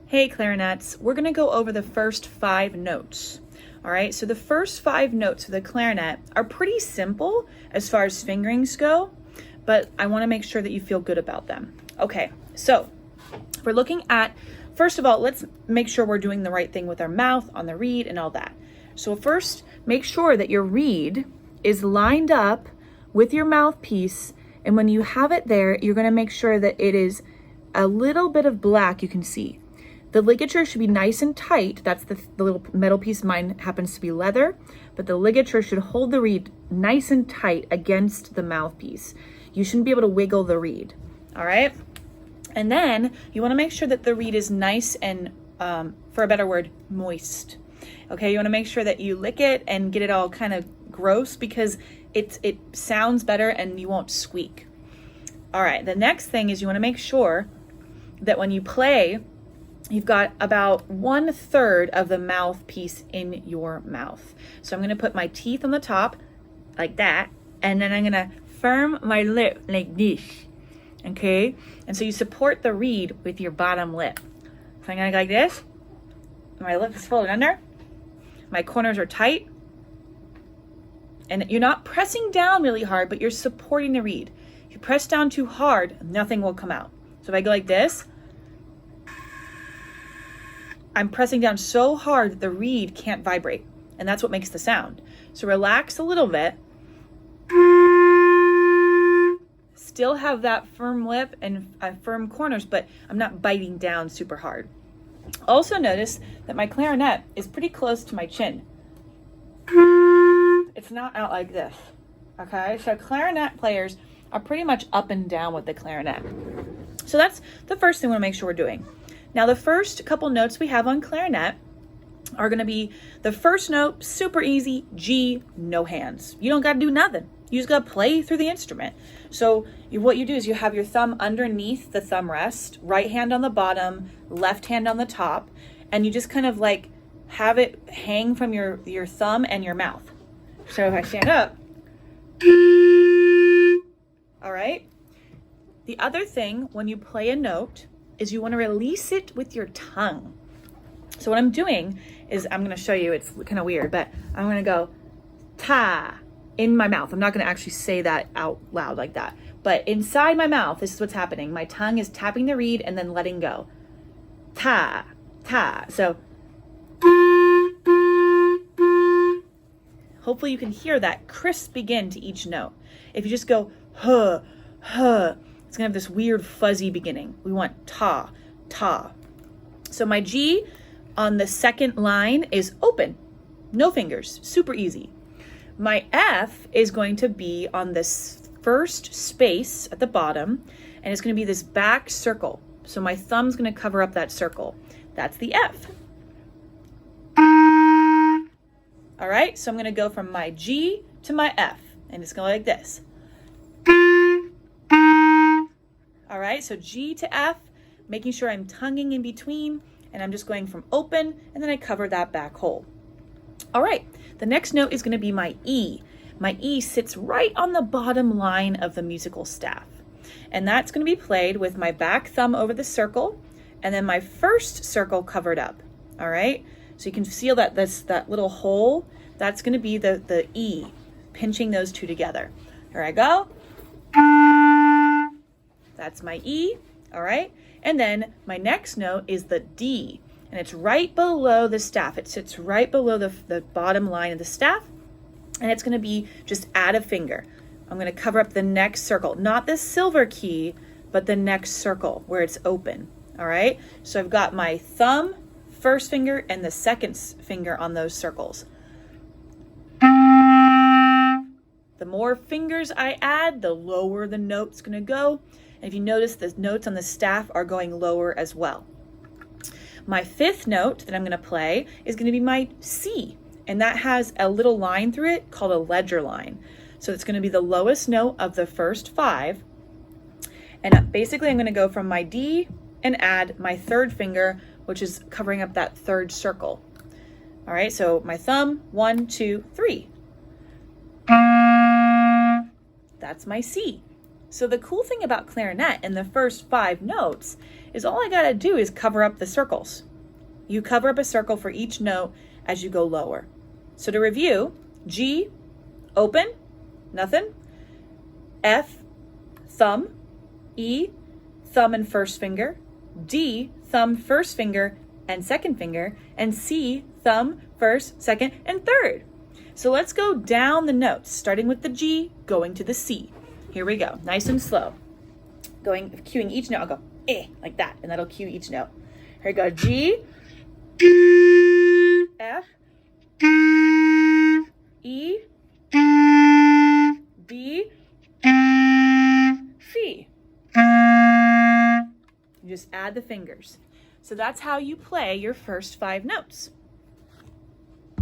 Hey clarinets, we're gonna go over the first 5 notes. All right, so the first 5 notes of the clarinet are pretty simple as far as fingerings go, but I wanna make sure that you feel good about them. Okay, so we're looking at, first of all, let's make sure we're doing the right thing with our mouth on the reed and all that. So first, make sure that your reed is lined up with your mouthpiece, and when you have it there, you're gonna make sure that it is a little bit of black you can see. The ligature should be nice and tight. That's the little metal piece. Mine happens to be leather, but the ligature should hold the reed nice and tight against the mouthpiece. You shouldn't be able to wiggle the reed, all right? And then you wanna make sure that the reed is nice and, for a better word, moist. Okay, you wanna make sure that you lick it and get it all kind of gross because it sounds better and you won't squeak. All right, the next thing is you wanna make sure that when you play, you've got about 1/3 of the mouthpiece in your mouth. So I'm gonna put my teeth on the top like that, and then I'm gonna firm my lip like this, okay? And so you support the reed with your bottom lip. So I'm gonna go like this. My lip is folded under. My corners are tight. And you're not pressing down really hard, but you're supporting the reed. If you press down too hard, nothing will come out. So if I go like this, I'm pressing down so hard that the reed can't vibrate, and that's what makes the sound. So relax a little bit. Still have that firm lip and firm corners, but I'm not biting down super hard. Also notice that my clarinet is pretty close to my chin. It's not out like this, okay? So clarinet players are pretty much up and down with the clarinet. So that's the first thing we wanna make sure we're doing. Now the first couple notes we have on clarinet are gonna be the first note, super easy, G, no hands. You don't gotta do nothing. You just gotta play through the instrument. So what you do is you have your thumb underneath the thumb rest, right hand on the bottom, left hand on the top, and you just kind of like have it hang from your thumb and your mouth. So if I stand up, all right? The other thing when you play a note is you want to release it with your tongue. So what I'm doing is I'm going to show you, it's kind of weird, but I'm going to go ta in my mouth. I'm not going to actually say that out loud like that, but inside my mouth, this is what's happening. My tongue is tapping the reed and then letting go. Ta, ta. So hopefully you can hear that crisp begin to each note. If you just go huh, huh, it's gonna have this weird fuzzy beginning. We want ta, ta. So my G on the second line is open, no fingers, super easy. My F is going to be on this first space at the bottom, and it's gonna be this back circle. So my thumb's gonna cover up that circle. That's the F. All right, so I'm gonna go from my G to my F, and it's going like this. All right, so G to F, making sure I'm tonguing in between, and I'm just going from open, and then I cover that back hole. All right, the next note is gonna be my E. My E sits right on the bottom line of the musical staff, and that's gonna be played with my back thumb over the circle, and then my first circle covered up, all right? So you can feel that that little hole, that's gonna be the E, pinching those two together. Here I go. That's my E, all right? And then my next note is the D, and it's right below the staff. It sits right below the bottom line of the staff, and it's gonna be just add a finger. I'm gonna cover up the next circle, not the silver key, but the next circle where it's open, all right? So I've got my thumb, first finger, and the second finger on those circles. The more fingers I add, the lower the note's gonna go. And if you notice, the notes on the staff are going lower as well. My fifth note that I'm gonna play is gonna be my C, and that has a little line through it called a ledger line. So it's gonna be the lowest note of the first 5. And basically I'm gonna go from my D and add my third finger, which is covering up that third circle. All right, so my thumb, 1, 2, 3. That's my C. So the cool thing about clarinet in the first 5 notes is all I gotta do is cover up the circles. You cover up a circle for each note as you go lower. So to review, G, open, nothing. F, thumb. E, thumb and first finger. D, thumb, first finger and second finger. And C, thumb, first, second, and third. So let's go down the notes, starting with the G, going to the C. Here we go, nice and slow. Cueing each note, I'll go like that, and that'll cue each note. Here we go, G, F, E, B, C. You just add the fingers. So that's how you play your first 5 notes.